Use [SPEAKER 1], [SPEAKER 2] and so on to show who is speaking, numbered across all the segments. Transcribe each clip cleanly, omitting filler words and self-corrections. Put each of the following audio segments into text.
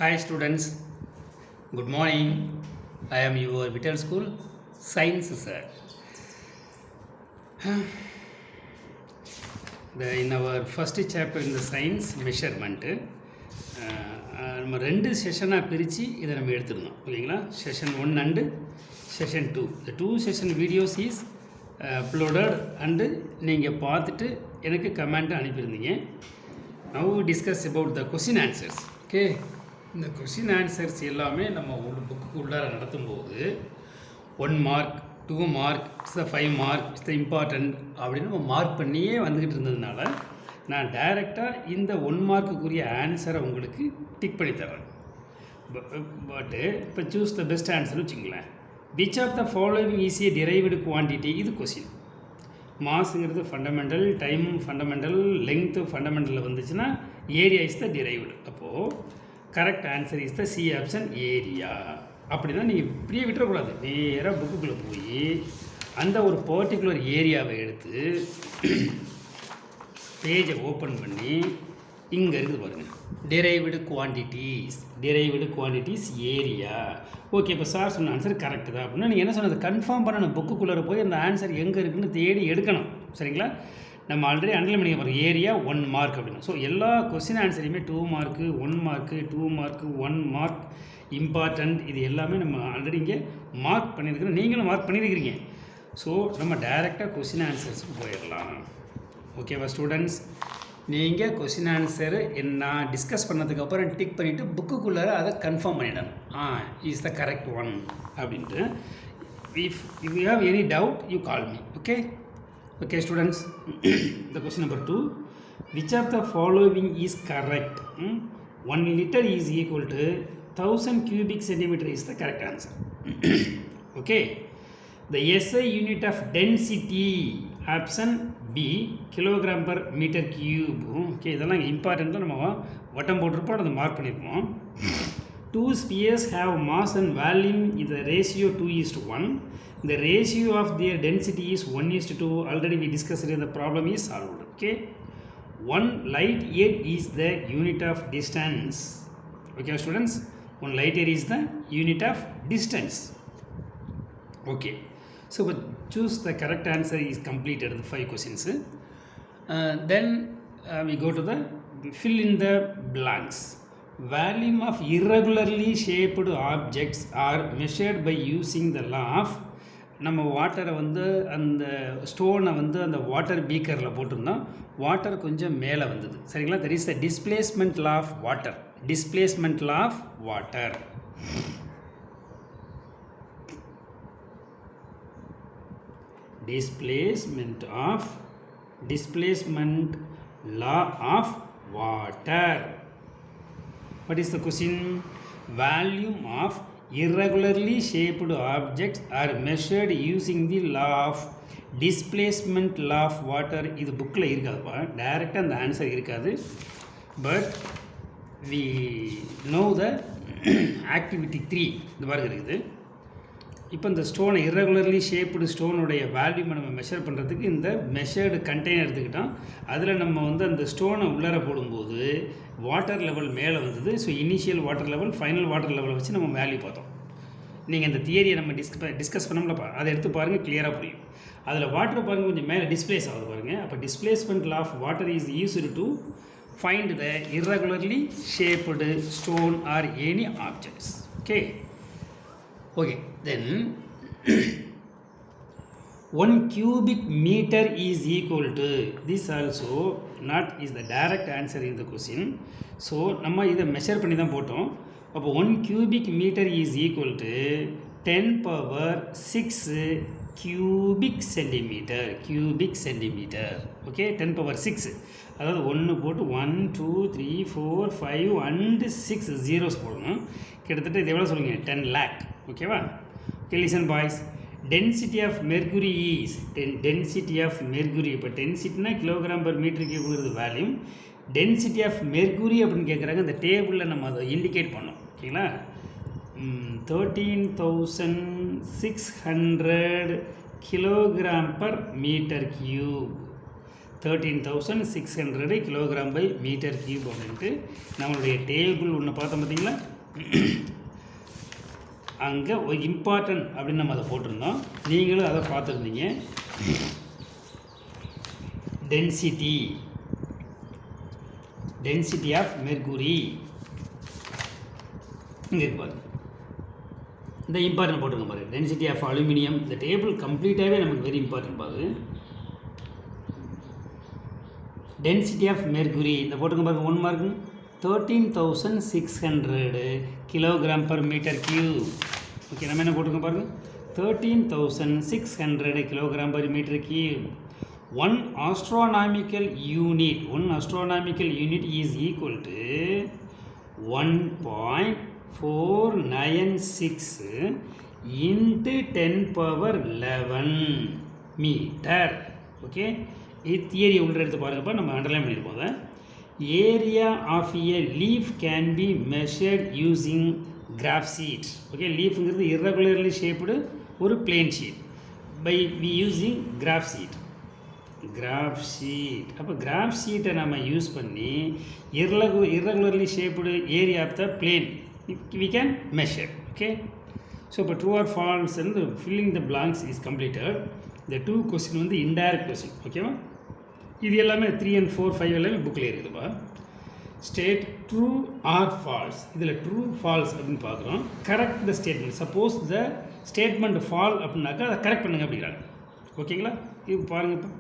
[SPEAKER 1] Hi students, good morning. I am your Vittal School Science sir. In our first chapter in the science measurement, நம்ம ரெண்டு செஷனாக பிரித்து இதை நம்ம எடுத்துருந்தோம் ஓகேங்களா. Session 1 and session 2. இந்த 2 session videos is uploaded and நீங்கள் பார்த்துட்டு எனக்கு கமெண்ட் அனுப்பியிருந்தீங்க. Now discuss about the question answers. Okay, இந்த கொஸ்டின் ஆன்சர்ஸ் எல்லாமே நம்ம ஒரு புக்கு உள்ளார நடத்தும்போது 1 mark 2 mark it's 5 mark it's important அப்படின்னு நம்ம மார்க் பண்ணியே வந்துக்கிட்டு இருந்ததுனால நான் டைரெக்டாக இந்த 1 மார்க்குக்குரிய ஆன்சரை உங்களுக்கு டிக் பண்ணி தர்றேன். பட்டு இப்போ சூஸ் த பெஸ்ட் ஆன்சர்னு வச்சுங்களேன். Which of the following is a derived quantity, இது கொஸ்டின். மாஸுங்கிறது ஃபண்டமெண்டல், டைம் ஃபண்டமெண்டல், லெங்க்த்து ஃபண்டமெண்டலில் வந்துச்சுன்னா ஏரியா இஸ் த டிரைவ்டு. அப்போது correct answer is the C option, area. அப்படின்னா நீங்கள் இப்படியே விட்டுறக்கூடாது. நேராக புக்குக்குள்ளே போய் அந்த ஒரு பர்டிகுலர் ஏரியாவை எடுத்து பேஜை ஓப்பன் பண்ணி இங்கே இருக்குது பாருங்கள், டிரைவ்டு குவான்டிட்டிஸ் ஏரியா. ஓகே, இப்போ சார் சொன்ன ஆன்சர் கரெக்டு தான் அப்படின்னா நீங்கள் என்ன சொன்னது கன்ஃபார்ம் பண்ணணும். புக்குக்குள்ளே போய் அந்த ஆன்சர் எங்கே இருக்குதுன்னு தேடி எடுக்கணும். சரிங்களா? நம்ம ஆல்ரெடி அண்டர்லைன் பண்ணி பாருங்கள், ஏரியா 1 மார்க் அப்படின்னு. ஸோ எல்லா கொஸ்டின் ஆன்சரையுமே 2 mark 1 mark 2 mark 1 mark important இது எல்லாமே நம்ம ஆல்ரெடி இங்கே மார்க் பண்ணியிருக்கிறோம். நீங்களும் மார்க் பண்ணியிருக்கிறீங்க. ஸோ நம்ம டைரெக்டாக கொஸ்டின் ஆன்சர்ஸுக்கு போயிடலாம். ஓகேவா ஸ்டூடெண்ட்ஸ்? நீங்கள் கொஸ்டின் ஆன்சரு நான் டிஸ்கஸ் பண்ணதுக்கப்புறம் டிக் பண்ணிவிட்டு புக்குக்குள்ளார அதை கன்ஃபார்ம் பண்ணிடணும். இஸ் த கரெக்ட் ஒன் அப்படின்ட்டு. If you have any doubt you call me. Okay students, the question number 2, which of the following is correct? 1 liter is equal to 1000 cubic centimeter is the correct answer. Okay, the SI unit of density, option B, kilogram per meter cube. Okay, இதெல்லாம் important. நம்ம வட்டம் போட்டிருப்போம், அதை mark பண்ணியிருப்போம். 2 spheres have mass and volume in the ratio 2:1. The ratio of their density is 1:2. Already we discussed it, the problem is solved. Okay, 1 light year is the unit of distance. Okay students, 1 light year is the unit of distance. Okay, so but choose the correct answer is completed the 5 questions. Then we go to the fill in the blanks. Volume of irregularly shaped objects are measured by using the law of, நம்ம வாட்டரை வந்து அந்த ஸ்டோனை வந்து அந்த water பீக்கரில் போட்டிருந்தோம். Water கொஞ்சம் மேலே வந்தது. சரிங்களா? That is the displacement law of water. Displacement law of water. Displacement law of water. What is the question? Volume of irregularly shaped objects are measured using the law of displacement law of water. இது புக்கில் இருக்காதுப்பா, டைரெக்டாக அந்த answer இருக்காது. But we know the activity 3 இந்த மாதிரி இருக்குது. இப்போ இந்த ஸ்டோனை irregularly shaped ஸ்டோனுடைய வேல்யூமை நம்ம மெஷர் பண்ணுறதுக்கு இந்த மெஷர்டு கண்டெய்னர் எடுத்துக்கிட்டோம். அதில் நம்ம வந்து அந்த ஸ்டோனை உள்ளார போடும்போது வாட்டர் லெவல் மேலே வந்தது. So initial water level, final water லெவலை வச்சு நம்ம வேல்யூ பார்த்தோம். நீங்கள் இந்த தியரியை நம்ம டிஸ்கஸ் பண்ணோம்லப்பா, அதை எடுத்து பாருங்கள், கிளியராக புரியும். அதில் வாட்டர் பாருங்கள் கொஞ்சம் மேலே டிஸ்பிளேஸ் ஆகுது பாருங்கள். அப்போ displacement law of water is used to find the irregularly shaped stone or any objects. Okay, then 1 cubic meter is equal to, this also not is the direct answer in the question. So நம்ம இதை measure பண்ணி தான் போட்டோம். அப்போ 1 cubic meter is equal to 10 power 6 cubic centimeter. Okay, 10 power 6, அதாவது 1 போட்டு 1 2 3 4 5 and 6 zeros போடணும். கிட்டத்தட்ட இது எவ்வளோ சொல்லுங்க, 10 lakh. ஓகேவா? Okay, listen boys. Density of mercury is density of mercury. இப்போ டென்சிட்டினா கிலோகிராம் பர் மீட்டர் கியூப்ங்கிறது வேல்யூம். டென்சிட்டி ஆஃப் மெர்குரி அப்படின்னு கேட்குறாங்க. இந்த டேபிளில் நம்ம அதை இண்டிகேட் பண்ணோம். ஓகேங்களா? 13,600 kilogram per metre cube. 13,600 kilogram by metre cube அப்படின்ட்டு நம்மளுடைய டேபிள் ஒன்று பார்த்தோம் பார்த்தீங்களா. அங்கே ஒரு இம்பார்ட்டன்ட் அப்படின்னு நம்ம அதை போட்டிருந்தோம். நீங்களும் அதை பார்த்துருந்தீங்க. டென்சிட்டி ஆஃப் மெர்குரி இங்கே இருக்கு பாருங்க. இந்த இம்பார்ட்டன்ட் போட்டுருங்க பாருங்க. Density of aluminium. இந்த டேபிள் கம்ப்ளீட்டாகவே நமக்கு வெரி இம்பார்ட்டன்ட் பாரு. டென்சிட்டி ஆஃப் மெர்குரி இந்த போட்டுருங்க பாருங்க. 1 mark 13,600 kilogram per metre cube. Okay, நம்ம என்ன போட்டுருங்க பாருங்கள். 13,600 kilogram per metre cube. One astronomical unit is equal to 1.496 into 10 power 11 meter. Okay, இது தியரி உள்ள எடுத்து பாருங்கப்பா. நம்ம அண்டர்லைன் பண்ணியிருப்போம். அதை area of a leaf can be measured using graph sheet. Okay, லீஃப்ங்கிறது irregularly shaped ஒரு plane sheet by we using graph sheet. அப்போ கிராஃப் ஷீட்டை நம்ம யூஸ் பண்ணி irregularly shaped area of the plane we can measure. Okay, so இப்போ true or false வந்து filling the blanks is completed. இந்த 2 question வந்து indirect question. ஓகேவா, இது எல்லாமே 3 and 4, 5 எல்லாமே புக்கில் இருக்குதுப்பா. State true or false. இதில் ட்ரூ ஃபால்ஸ் அப்படின்னு பார்க்குறோம். Correct the statement. Suppose the statement false அப்படின்னாக்கா அதை கரெக்ட் பண்ணுங்க அப்படிங்கிறாங்க. ஓகேங்களா, இது பாருங்கள். இப்போ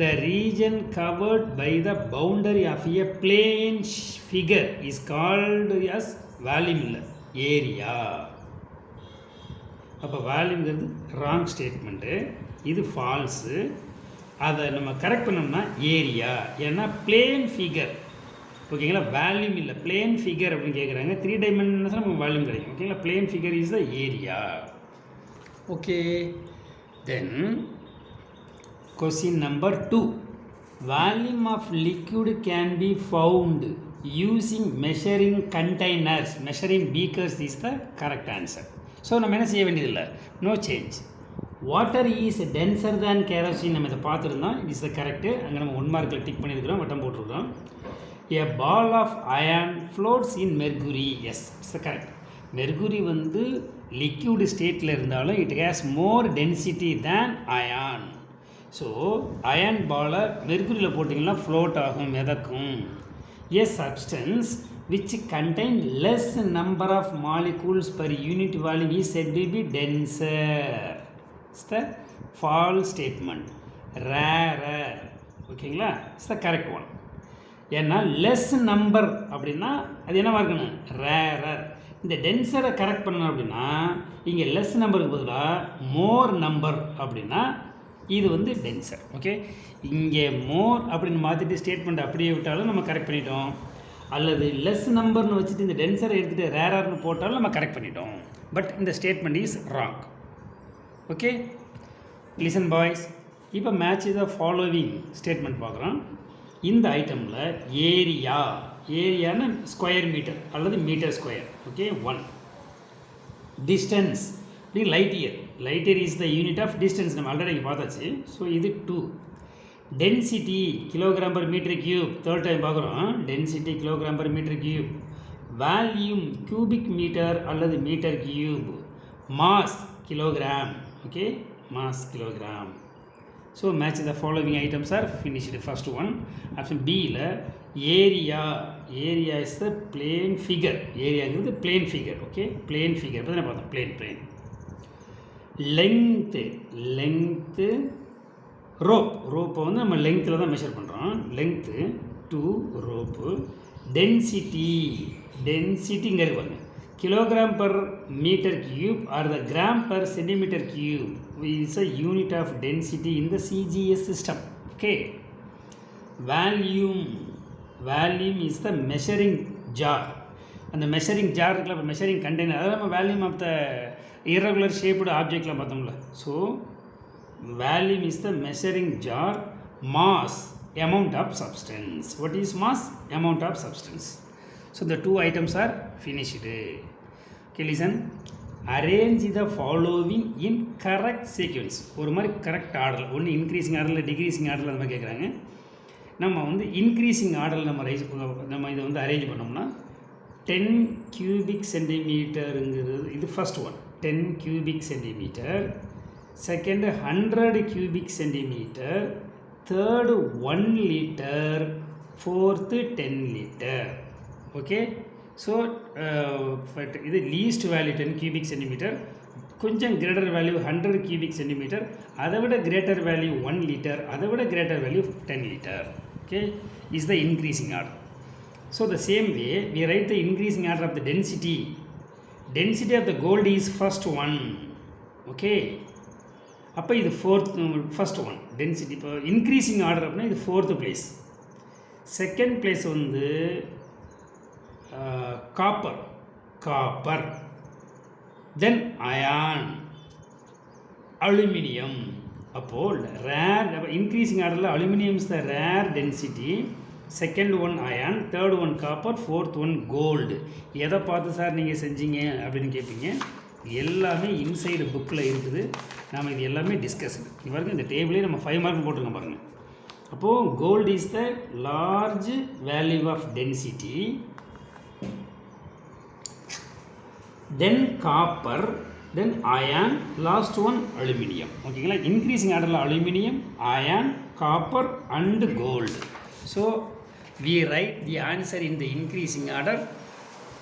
[SPEAKER 1] the region covered by the boundary of a plane figure is called as volume, இல்லை ஏரியா. அப்போ வால்யூம்ங்கிறது ராங் ஸ்டேட்மெண்ட்டு, இது ஃபால்ஸு. அதை நம்ம கரெக்ட் பண்ணோம்னா ஏரியா. ஏன்னா பிளேன் ஃபிகர். ஓகேங்களா, வால்யூம் இல்லை பிளேன் ஃபிகர் அப்படின்னு கேட்குறாங்க. 3 dimensions நமக்கு வால்யூம் கிடைக்கும். ஓகேங்களா, plane figure is the area. Okay, then question number 2. Volume of liquid can be found using measuring containers. Measuring beakers is the correct answer. So நம்ம என்ன செய்ய வேண்டியதில்லை, no change. Water is denser than kerosene நம்ம இதை பார்த்துருந்தோம். It is the correct. அங்கே நம்ம 1 மார்க்கில் டிக் பண்ணியிருக்கிறோம், வட்டம் போட்டிருக்கிறோம். A ball of iron floats in mercury. Yes, it's the correct. Mercury வந்து லிக்யூடு ஸ்டேட்டில் இருந்தாலும் it has more density than iron. So iron பாலை மெர்குரியில் போட்டிங்கன்னா ஃப்ளோட் ஆகும், மிதக்கும். A substance which contain less number of molecules per unit volume is said to be denser. It's the false statement. Rarer. ஓகேங்களா, it's the correct one. ஏன்னா less number அப்படின்னா அது என்னவா இருக்கணும், ரேரர். இந்த டென்சரை கரெக்ட் பண்ணணும் அப்படின்னா இங்கே லெஸ் நம்பருக்கு பதிலாக மோர் நம்பர் அப்படின்னா இது வந்து டென்சர். ஓகே, இங்கே மோர் அப்படின்னு மாற்றிட்டு ஸ்டேட்மெண்ட் அப்படியே விட்டாலும் நம்ம கரெக்ட் பண்ணிட்டோம். அல்லது லெஸ் நம்பர்னு வச்சுட்டு இந்த டென்சரை எடுத்துகிட்டு ரேரர்னு போட்டாலும் நம்ம கரெக்ட் பண்ணிட்டோம். பட் இந்த statement is wrong. Okay, listen boys. இப்போ மேட்ச் த ஃபாலோவிங் ஸ்டேட்மெண்ட் பார்க்குறோம். இந்த ஐட்டமில் ஏரியான்னு ஸ்கொயர் மீட்டர் அல்லது மீட்டர் ஸ்கொயர். ஓகே, 1. டிஸ்டன்ஸ் அப்படி light year is the unit of distance. நம்ம ஆல்ரெடி இங்கே பார்த்தாச்சு. ஸோ இது 2. Density kilogram per metre cube. 3rd time பார்க்குறோம். Density kilogram per metre cube. Volume cubic meter அல்லது meter cube. Mass kilogram. Okay, mass kilogram. So match the following items are finished. First one option பியில் area is the plane figure. ஏரியாங்கிறது plane figure. Okay, plane figure இப்போ தான் பார்த்தோம். Plane. Length ரோப்பை வந்து நம்ம லெங்க்த்தில் தான் measure பண்ணுறோம். லெங்க்த்து 2 ரோப்பு. டென்சிட்டிங்கிறது பாருங்கள், kilogram per metre cube or the gram per centimetre cube is a unit of density in the CGS system. Okay, volume is the measuring jar. அந்த மெஷரிங் ஜார் இருக்குல்ல, இப்போ மெஷரிங் கண்டெய்னர், அதாவது நம்ம volume of the irregular shaped ஆப்ஜெக்ட்லாம் பார்த்தோம்ல. So volume is the measuring jar. Mass amount of substance. What is mass? Amount of substance. So the 2 items are finished. Okay, listen. Arrange the following in correct sequence. ஒரு மாதிரி correct order, ஒன்று increasing ஆர்டரில் decreasing ஆர்டரில் அந்த மாதிரி கேட்குறாங்க. நம்ம வந்து இன்க்ரீஸிங் ஆர்டரில் நம்ம இதை வந்து அரேஞ்ச் பண்ணோம்னா 10 cubic centimeterங்கிறது இது first one 10 cubic centimeter, second 100 cubic centimeter, third 1 liter, fourth 10 liter. Okay, so இது லீஸ்ட் வேல்யூ 10 cubic centimeter, கொஞ்சம் கிரேட்டர் வேல்யூ 100 cubic centimeter, அதை விட கிரேட்டர் வேல்யூ 1 liter, அதை விட greater value 10 liter. Okay, is the increasing order. So the same way we write the increasing order of the density. Density of the gold is first one. Okay, அப்போ இது first one density. இப்போ increasing order அப்படின்னா இது 4th place. Second place வந்து copper, then iron, aluminium. அப்போது rare increasing ஆர்டரில் aluminium is the rare density, second one iron, third one copper, fourth one gold. எதை பார்த்து சார் நீங்கள் செஞ்சீங்க அப்படின்னு கேட்பீங்க. எல்லாமே இன்சைடு புக்கில் இருக்குது. நாம் இது எல்லாமே டிஸ்கஸ்டு. பாருங்கள், இந்த டேபிளே நம்ம 5 மார்க் போட்டுருக்கோம் பாருங்கள். அப்போது gold is the large value of density, then copper, then iron, last one aluminium. ஓகேங்களா, இன்க்ரீஸிங் ஆர்டரில் aluminium, iron, copper and gold. So we write the answer in the increasing order: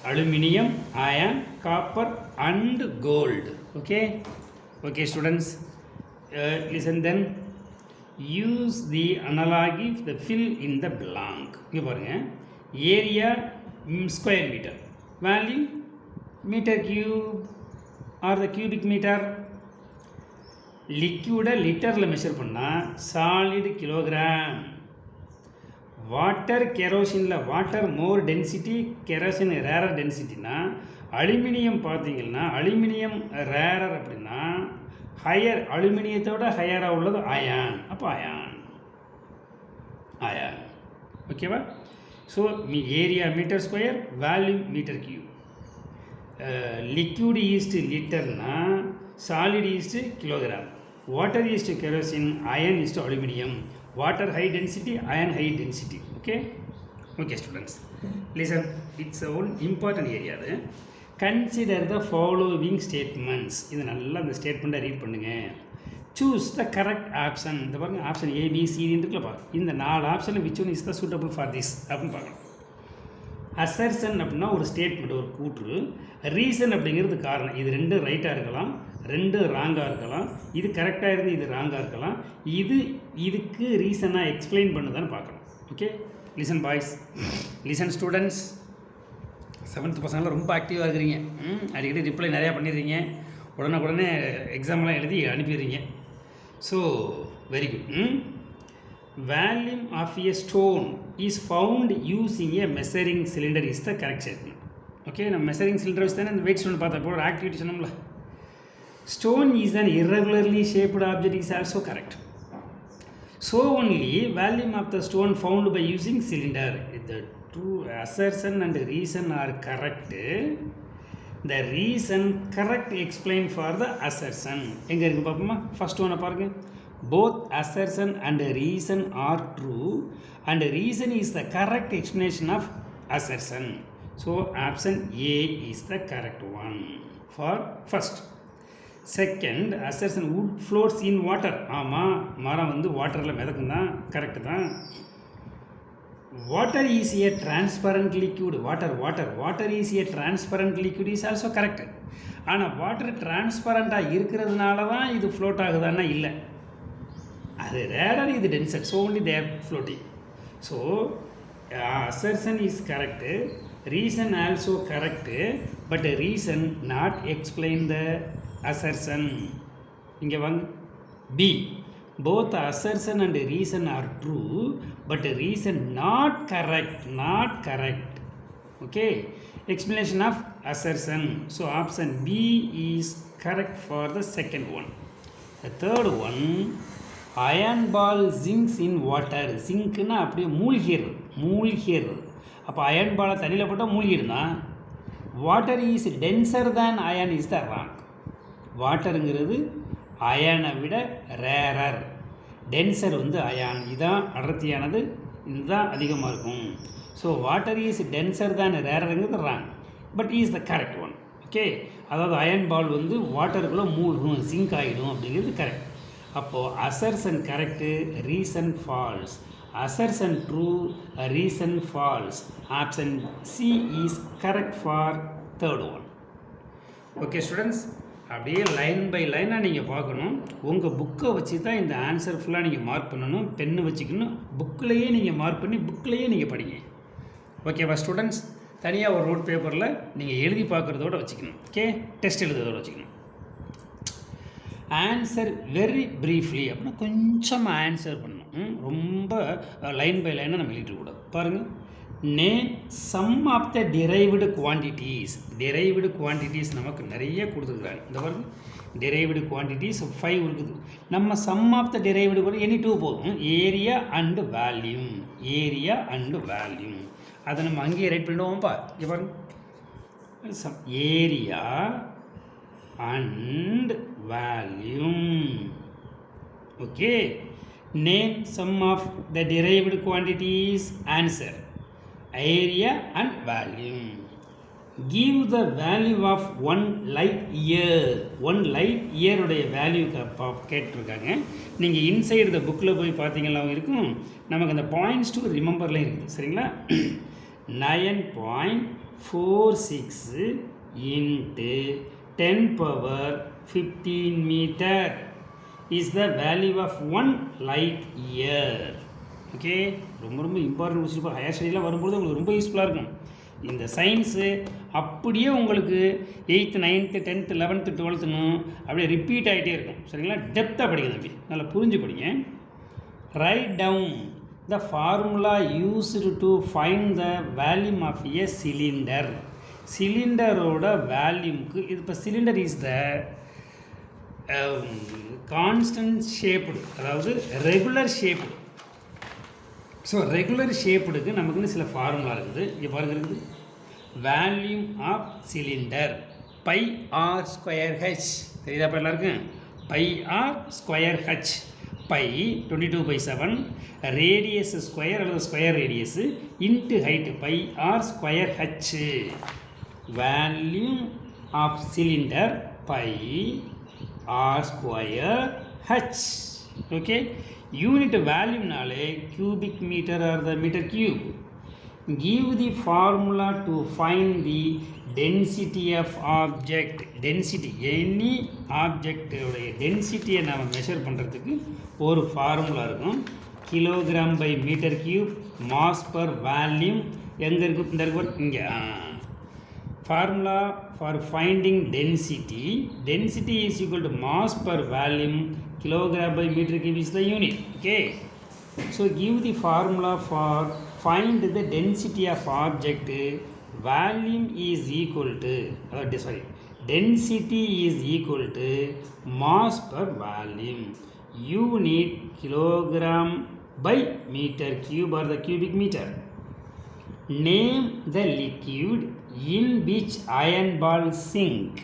[SPEAKER 1] aluminum, iron, copper and gold. Okay students, listen then. Use the analogy, the fill in the blank. இங்க பாருங்க, area square meter, value meter cube or the cubic meter. liquid லிட்டரில் measure பண்ணால் solid kilogram. Water கெரோசினில் water more density, kerosene rarer டென்சிட்டினா, aluminium பார்த்தீங்கன்னா aluminium rarer அப்படின்னா higher, அலுமினியத்தோட ஹையராக உள்ளது அயான். அப்போ அயான். ஓகேவா? So area meter square, volume meter cube. Liquid is to லிட்டர்னா, solid is to kilogram, water is to kerosene, iron is to aluminium. Water high density, iron high density. Okay students, listen, it's one important area. Consider the following statements. இது நல்லா அந்த ஸ்டேட்மெண்ட்டை read பண்ணுங்க. Choose the correct option. இந்த பாருங்க, option A, B, C இருக்குல்லப்பா, இந்த 4 ஆப்ஷனில் which one is the suitable for this அப்படின்னு பார்க்கணும். அசர்ஷன் அப்படின்னா ஒரு ஸ்டேட்மெண்ட், ஒரு கூற்று. ரீசன் அப்படிங்கிறது காரணம். இது 2 ரைட்டாக இருக்கலாம், 2 ராங்காக இருக்கலாம், இது கரெக்டாக இருந்து இது ராங்காக இருக்கலாம், இதுக்கு ரீசனாக எக்ஸ்பிளைன் பண்ணுதான்னு பார்க்கணும். Okay, listen boys, listen students. 7th பசங்களாம் ரொம்ப ஆக்டிவாக இருக்கிறீங்க. அடிக்கடி ரிப்ளை நிறையா பண்ணிடுறீங்க, உடனே எக்ஸாம்லாம் எழுதி அனுப்பிடுறீங்க. So very good. Volume of a stone is found using a measuring cylinder is the correct statement. Okay, நம்ம மெஷரிங் சிலிண்டர் வச்சு தானே இந்த வெயிட் ஸ்டோன் பார்த்தா போகிற ஆக்டிவிட்டி சொன்னோம்ல. Stone is an irregularly shaped object is also correct. So only volume of the stone found by using cylinder. The two assertion and reason are correct. The reason correct explain for the assertion. எங்க இருக்கு பாப்போமா? First ஒன்னை பாருங்க. Both assertion and reason are true and reason is the correct explanation of assertion. So option A is the correct one for first. Second, assertion wood floats in water. ஆமாம், மரம் வந்து வாட்டரில் மிதக்கும் தான், கரெக்டு தான். Water is a transparent liquid. Water is a transparent liquid is also correct. ஆனால் water டிரான்ஸ்பரண்ட்டாக இருக்கிறதுனால தான் இது ஃப்ளோட் ஆகுதான்னா இல்லை, அது ரேரர், இது denser. So only there floating. So assertion is correct, reason also correct, but reason not explain the assertion. இங்கே வாங்க. B, both assertion and reason are true but reason not correct. Okay, explanation of assertion. So option B is correct for the second one. The third one, iron ball sinks in water. சிங்க்னா அப்படியே மூழ்கிறது. அப்போ iron பாலை தண்ணியில் போட்டால் மூழ்கிடுனா, water is denser than iron is the wrong. வாட்டருங்கிறது அயனை விட rarer. Tensor வந்து அயான், இதுதான் அடர்த்தியானது, இதுதான் அதிகமாக இருக்கும். So water is denser than ரேரருங்கிறது wrong, but is the correct one. Okay, அதாவது அயன் பால் வந்து வாட்டருக்குள்ளே மூழ்கும், சிங்க் ஆகிடும் அப்படிங்கிறது கரெக்ட். அப்போது assertion correct, reason false. Assertion true, reason false. Option C is correct for third one. Okay students, அப்படியே line by லைனாக நீங்கள் பார்க்கணும். உங்கள் புக்கை வச்சு தான் இந்த ஆன்சர் ஃபுல்லாக நீங்கள் மார்க் பண்ணணும். பென்னு வச்சுக்கணும், புக்கிலையே நீங்கள் மார்க் பண்ணி புக்கிலையே நீங்கள் படிங்க. ஓகேவா ஸ்டூடெண்ட்ஸ்? தனியாக ஒரு நோட் பேப்பரில் நீங்கள் எழுதி பார்க்குறதோட வச்சுக்கணும். ஓகே, டெஸ்ட் எழுதுறதோட வச்சுக்கணும். ஆன்சர் வெரி ப்ரீஃப்லி அப்படின்னா கொஞ்சம் ஆன்சர் பண்ணணும். ரொம்ப லைன் பை லைனாக நம்ம எழுதிடக்கூடாது. பாருங்கள், name some of the derived quantities. Derived quantities நமக்கு நிறைய கொடுத்துருக்குறாங்க. இந்த பாருங்கள், டிரைவ்டு குவான்டிட்டிஸ் 5 இருக்குது. நம்ம சம் ஆஃப் த டிரைவ்டு கூட எனி 2 போதும். Area and volume, area and volume அதை நம்ம அங்கேயே ரைட் பண்ணிடுவோம்ப்பா. இங்கே பாருங்கள், sum area and volume. Okay, name some of the derived quantities. Answer area and volume. Give the value of 1 light year. 1 light year உடைய value கேட்டிருக்காங்க. நீங்கள் inside the புக்கில் போய் பார்த்தீங்கன்னா இருக்கும், நமக்கு அந்த பாயிண்ட்ஸ் டு ரிமெம்பர்லேயும் இருக்குது. சரிங்களா? 9.46 into 10 power 15 meter is the value of 1 light year. Okay, ரொம்ப ரொம்ப இம்பார்ட்டன்ட் கொஸ்டின். இப்போ ஹையர் ஸ்டடிலாம் வரும்போது உங்களுக்கு ரொம்ப யூஸ்ஃபுல்லாக இருக்கும். இந்த சயின்ஸு அப்படியே உங்களுக்கு 8th 9th 10th 11th 12th அப்படியே ரிப்பீட் ஆகிட்டே இருக்கும். சரிங்களா? டெப்த்தாக படிங்க தம்பி, நல்லா புரிஞ்சு படிங்க. Write down the formula used to find the volume of a cylinder. சிலிண்டரோட வேல்யூமுக்கு இது இப்போ cylinder is the constant shaped, அதாவது ரெகுலர் ஷேப்டு. ஸோ ரெகுலர் ஷேப்புடுக்கு நமக்குன்னு சில ஃபார்முலா இருக்குது. இங்கே பாருங்க இருக்குது, volume of cylinder pi R square H. தெரியுதா இப்போ எல்லாருக்கும்? Pi R square H. Pi 22/7, radius square அல்லது square radius into height pi R square H. Volume of cylinder pi R square H. Okay, unit வேல்யூனாலே cubic meter or the meter cube. Give the formula to find the density of object. Density, any object உடைய டென்சிட்டியை நாம் measure பண்ணுறதுக்கு ஒரு formula இருக்கும். Kilogram by metre cube, mass per volume. எங்கே இருக்குது? இந்த இருக்கு, இங்கே. Formula for finding density. Density is equal to mass per volume, kilogram by meter cube is the unit. Okay, so give the formula for find the density of object. Volume is equal to density is equal to mass per volume. Unit kilogram by meter cube or the cubic meter. Name the liquid in which iron ball sink.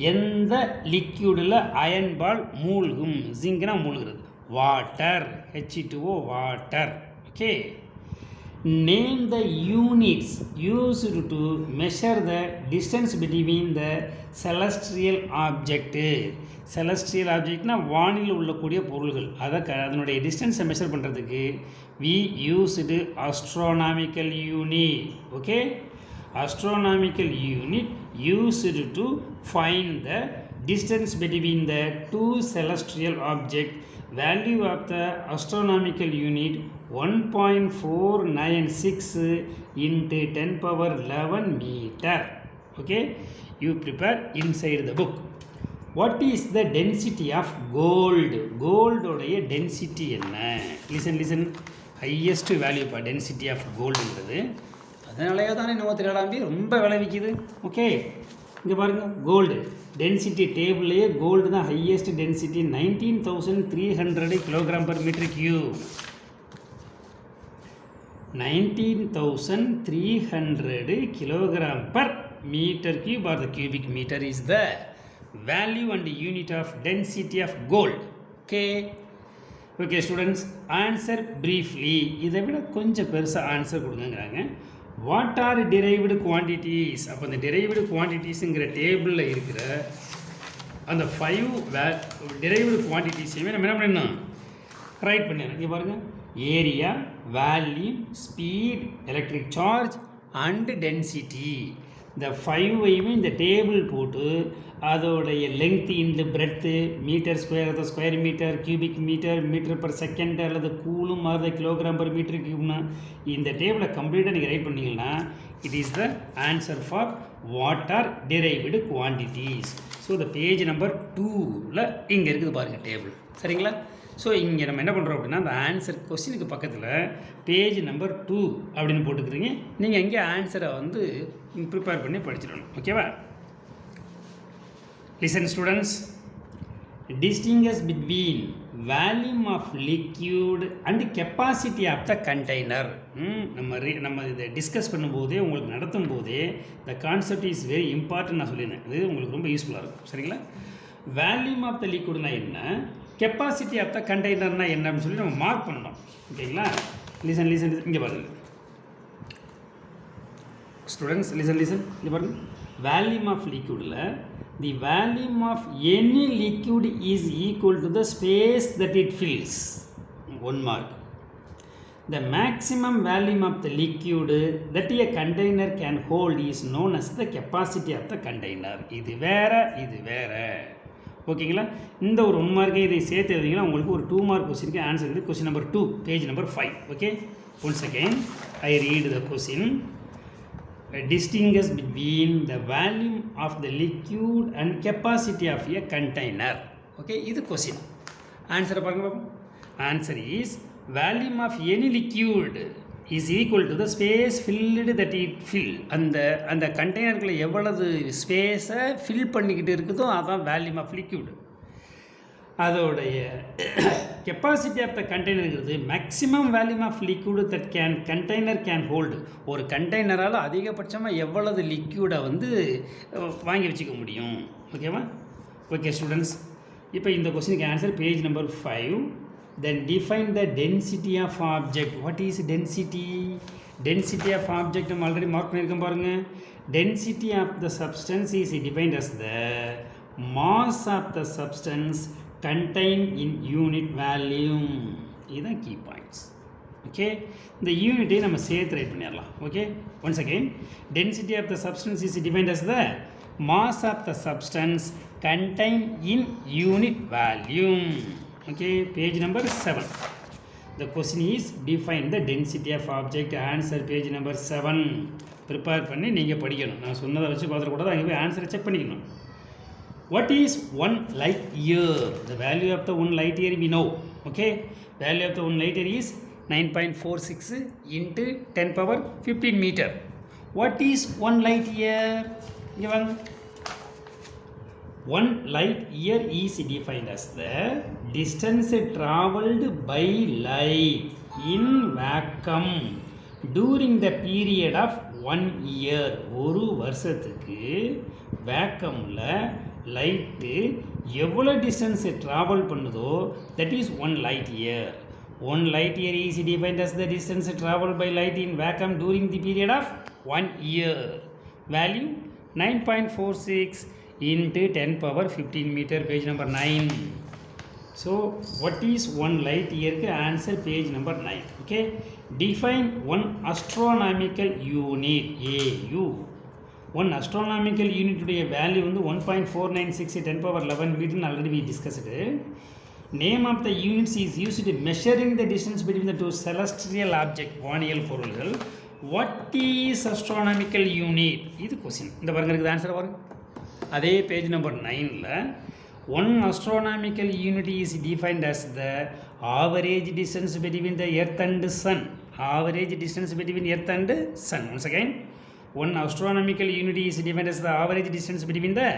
[SPEAKER 1] எந்த லிக்யூடில் iron ball மூழ்கும்? ஜிங்க்னா மூழ்கிறது. Water, H2O water. Okay, name the units used to measure the distance between the celestial object. செலஸ்ட்ரியல் ஆப்ஜெக்ட்னா வானில் உள்ளக்கூடிய பொருள்கள். அதனுடைய டிஸ்டன்ஸை மெஷர் பண்ணுறதுக்கு we used astronomical unit. Okay, astronomical unit used to find the distance between the two celestial objects. Value of the astronomical unit 1.496 into 10 power 11 meter. Okay, you prepare inside the book. What is the density of gold? Gold உடைய density என்ன? Listen, highest value for density of gold ங்கிறது. அதனாலேயே தானே நம்ம திருடாம்பி ரொம்ப விளைவிக்குது. Okay, இங்கே பாருங்கள், gold density டேபிள்லேயே கோல்டு தான் highest density. 19,300 kilogram per metre cube. 19,300 kilogram per meter cube or the cubic meter is the value and unit of density of gold. Okay students, answer briefly. இதை விட கொஞ்சம் பெருசாக answer கொடுங்கங்கிறாங்க. What are derived quantities? அப்போ அந்த derived quantitiesங்கிற டேபிளில் இருக்கிற அந்த 5 derived quantitiesையுமே நம்ம என்ன பண்ணணும், ரைட் பண்ணிடணும். இங்கே பாருங்கள், area, volume, speed, electric charge and density. இந்த 5ஐயுமே இந்த டேபிள் போட்டு அதோடைய length into breadth, meter square அதை square meter, cubic meter, meter per second அல்லது கூலும் மாறுத கிலோகிராம் பர் மீட்டர் கியூப்னா இந்த டேபிளை கம்ப்ளீட்டாக நீங்கள் ரைட் பண்ணிங்கன்னா it is the answer for what are derived குவான்டிட்டிஸ். ஸோ இந்த பேஜ் நம்பர் 2ல் இங்கே இருக்குது பாருங்கள் டேபிள், சரிங்களா? ஸோ இங்கே நம்ம என்ன பண்ணுறோம் அப்படின்னா அந்த ஆன்சர் கொஸ்டினுக்கு பக்கத்தில் பேஜ் நம்பர் 2 அப்படின்னு போட்டுக்கிறீங்க. நீங்கள் இங்கே ஆன்சரை வந்து ப்ரிப்பேர் பண்ணி படிச்சிடணும். ஓகேவா? Listen students, distinguish between volume of liquid and capacity of the container. நம்ம இதை டிஸ்கஸ் பண்ணும்போதே உங்களுக்கு நடத்தும் போதே the concept is very important நான் சொல்லியிருந்தேன். இது உங்களுக்கு ரொம்ப யூஸ்ஃபுல்லாக இருக்கும், சரிங்களா? வால்யூம் ஆஃப் த லிக்விட்னா என்ன, கெப்பாசிட்டி ஆஃப் த கண்டெய்னர்னா என்ன அப்படின்னு சொல்லி நம்ம மார்க் பண்ணணும். ஓகேங்களா? லிசன் இங்கே பாருங்கள் ஸ்டூடெண்ட்ஸ், லிசன் இங்கே பாருங்கள். வால்யூம் ஆஃப் லிக்விடில் the volume of any liquid is equal to the space that it fills. 1 mark. The maximum volume of the liquid that a container can hold is known as the capacity of the container. இது வேற. ஓகேங்களா? இந்த ஒரு 1 மார்க்கை இதை சேர்த்து எழுதிங்கன்னா உங்களுக்கு ஒரு 2 மார்க் கொஸ்டினுக்கு ஆன்சர் இருக்குது. Question number 2, page number 5. Okay, once again I read the question. Distinguish between the volume of the liquid and capacity of a container. Okay, இது question. ஆன்சரை பாருங்க பாப்போம். Answer is volume of any liquid is equal to the space filled that it fill. அந்த கண்டெய்னருக்குள்ள எவ்வளவு ஸ்பேஸை fill பண்ணிக்கிட்டு இருக்குதோ அதான் வால்யூம் ஆஃப் லிக்யூட். அதோடைய கெப்பாசிட்டி ஆஃப் த கண்டெய்னருங்கிறது maximum volume of liquid that container can hold. ஒரு கண்டெய்னரால் அதிகபட்சமாக எவ்வளவு லிக்யூடை வந்து வாங்கி வச்சுக்க முடியும். ஓகேவா? ஓகே ஸ்டூடெண்ட்ஸ், இப்போ இந்த கொஸ்டினுக்கு answer page number 5. Then define the density of object. What is density? Density of object நம்ம ஆல்ரெடி மார்க் பண்ணியிருக்கோம் பாருங்கள். Density of the substance is defined as the mass of the substance contained in unit volume. இதுதான் key points. Okay, இந்த யூனிட்டை நம்ம சேர்த்து write பண்ணிடலாம். Okay, once again density of the substance is defined as the mass of the substance contained in unit volume. Okay, page number 7. The question is define the density of object. Answer page number 7. Prepare பண்ணி நீங்கள் படிக்கணும். நான் சொன்னதை வச்சு பார்த்துக்கூடாது, அங்கே போய் ஆன்சரை check பண்ணிக்கணும். What is 1 light year? The value of the 1 light year we know. Okay, value of the 1 light year is 9.46 into 10 power 15 meter. What is 1 light year? Given 1 light year is defined as the distance traveled by light in vacuum during the period of 1 year. ஒரு வருஷத்துக்கு வேக்கமில் light எவ்வளோ டிஸ்டன்ஸை travel பண்ணுதோ that is 1 light year. 1 light year is defined as the distance traveled by light in vacuum during the period of 1 year. Value 9.46 into 10 power 15 meter, page number 9. So what is 1 light year? Answer page number 9. Okay, define 1 astronomical unit. AU. 1 astronomical unit உடைய value வந்து 1.496 10 power 11 மீட்டர்னு already we discussed. Name of the units is used to measuring the distance between the two celestial object, வானியல் பொருள்கள். What is astronomical unit? இது question. இந்த பாருங்க இருக்குது answer பாருங்க. அதே page number 9ல் 1 astronomical unit is defined as the average distance between the earth and sun. Average distance between earth and sun. Once again, 1 astronomical unit is defined as the average distance between the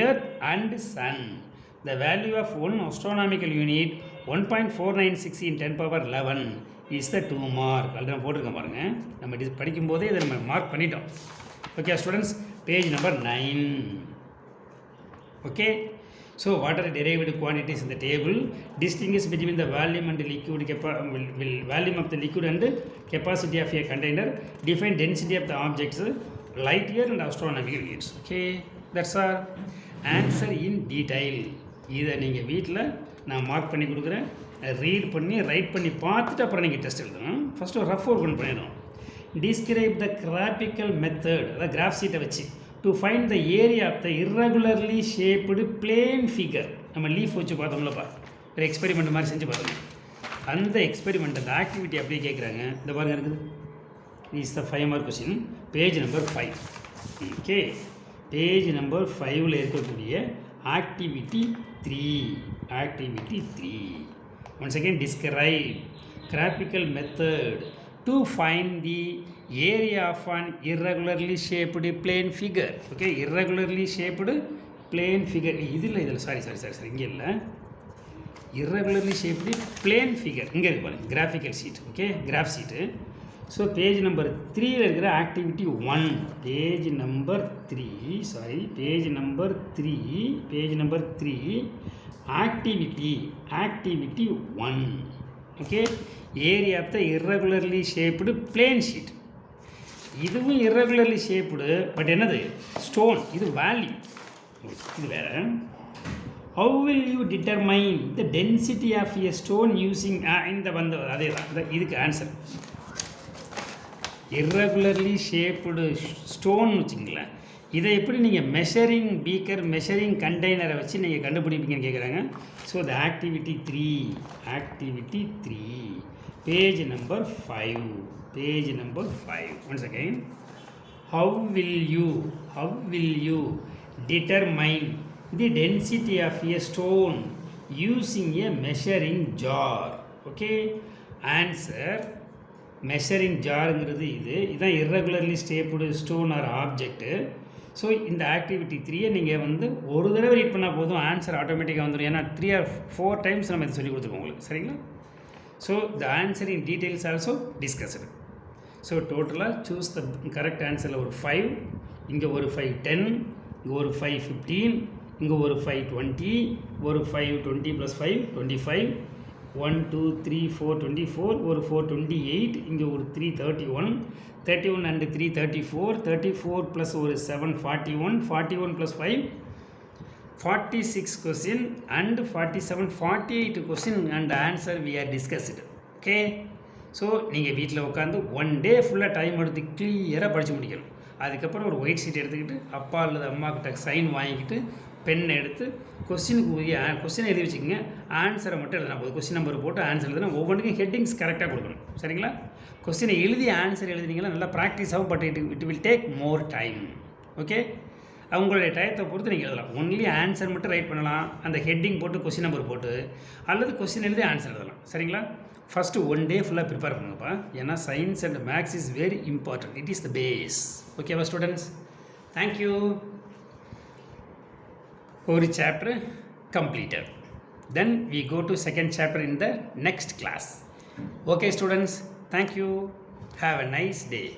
[SPEAKER 1] earth and sun. The value of 1 astronomical unit 1.496 in 10 power 11 is the 2 mark. அதில் நான் போட்டிருக்கேன் பாருங்கள். நம்ம படிக்கும்போதே இதை நம்ம mark பண்ணிட்டோம். Okay students, page number 9. Okay, so what are the derived quantities in the table? Distinguish between the volume and the liquid volume of the liquid and capacity of a container. Define density of the objects, light year and astronomical units. Okay, that's all. Answer in detail. இதை நீங்கள் வீட்டில் நான் mark பண்ணி கொடுக்குறேன், read பண்ணி right பண்ணி பார்த்துட்டு அப்புறம் நீங்கள் டெஸ்ட் எழுதணும். ஃபஸ்ட்டு ஒரு ரஃப் ஒர்க் ஒன்று பண்ணிடணும். டிஸ்கிரைப் த கிராஃபிக்கல் மெத்தட், அதாவது கிராஃப் சீட்டை வச்சு to find the area of the irregularly shaped plane figure. நம்ம லீஃப் வச்சு பார்த்தோம்லப்பா, ஒரு எக்ஸ்பெரிமெண்ட் மாதிரி செஞ்சு பார்த்தோம். அந்த எக்ஸ்பெரிமெண்ட் அந்த ஆக்டிவிட்டி அப்படியே கேட்குறாங்க. இந்த பாருங்க இருக்குது, is the 5 mark question, page number 5. ஓகே, பேஜ் நம்பர் 5ல் இருக்கக்கூடிய activity 3. Activity 3 once again describe graphical method to find the area of an irregularly shaped plane figure. Okay, irregularly shaped plane figure. இதில் sorry இங்கே இல்லை, irregularly shaped plane figure இங்கே இருக்கு பாருங்க, graphical sheet. ஓகே, graph sheet. So page number 3ல் இருக்கிற activity 1, page number 3 activity 1. Okay, area of the irregularly shaped plane sheet. இதுவும் இர்ரெகுலர்லி ஷேப்டு, பட் என்னது ஸ்டோன், இது வேல்யூ, இது வேறு. How will you determine the density of a stone using இந்த அதே தான் இதுக்கு ஆன்சர். இர்ரெகுலர்லி ஷேப்டு ஸ்டோன் வச்சுங்களேன், இதை எப்படி நீங்கள் மெஷரிங் பீக்கர், மெஷரிங் கண்டெய்னரை வச்சு நீங்கள் கண்டுபிடிப்பீங்கன்னு கேட்குறாங்க. So the activity 3 page number 5. Once again, how will you determine the density of a stone using a measuring jar? Okay, answer. Measuring ஜாருங்கிறது இதுதான் irregularly shaped stone or object. So இந்த activity 3 நீங்கள் ஒரு தடவை read பண்ணால் போதும், answer ஆட்டோமேட்டிக்காக வந்துடும். ஏன்னா 3 or 4 டைம்ஸ் நம்ம இதை சொல்லி கொடுத்துருக்கோம் உங்களுக்கு, சரிங்களா? So the answer in details also discussed. So டோட்டலாக சூஸ் த கரெக்ட் ஆன்சரில் ஒரு 5, இங்கே ஒரு 5 10, இங்கே ஒரு 5 15, இங்கே ஒரு 5 20, ஒரு 5 20 + 5 25, 1 2 3 4 24, ஒரு 4 28, இங்கே ஒரு 3 31 and 3 34 + ஒரு 7 41 + 5 46 question and 47 48 question and answer we are discussed. Okay, so நீங்கள் வீட்டில் உட்காந்து 1 டே ஃபுல்லாக டைம் எடுத்து கிளியராக படித்து முடிக்கணும். அதுக்கப்புறம் ஒரு ஒயிட் ஷீட் எடுத்துக்கிட்டு அப்பா அல்லது அம்மா கிட்ட சைன் வாங்கிக்கிட்டு பென் எடுத்து கொஸ்டினுக்கு உரிய கொஸ்டினை எழுதி வச்சுக்கோங்க, ஆன்சரை மட்டும் எழுதினா போதும். கொஸ்டின் நம்பர் போட்டு ஆன்சர் எழுதினா ஒவ்வொன்றுக்கும் ஹெட்டிங்ஸ் கரெக்டாக கொடுக்கணும், சரிங்களா? கொஸ்டினை எழுதி ஆன்சர் எழுதினீங்கன்னா நல்லா ப்ராக்டிஸ் ஆகும், but it will take more time. Okay, அவங்களுடைய டயத்தை பொறுத்து நீங்கள் எழுதலாம். ஒன்லி ஆன்சர் மட்டும் ரைட் பண்ணலாம், அந்த ஹெட்டிங் போட்டு கொஸ்டின் நம்பர் போட்டு, அல்லது கொஸ்டின் எழுதி ஆன்சர் எழுதலாம், சரிங்களா? ஃபஸ்ட்டு 1 டே ஃபுல்லாக ப்ரிப்பேர் பண்ணுங்கப்பா, ஏன்னா science and maths is very important. It is the base. ஓகேவா ஸ்டூடெண்ட்ஸ்? தேங்க்யூ. ஒரு chapter completed. Then we go to second chapter in the next class. Okay students, thank you. Have a nice day.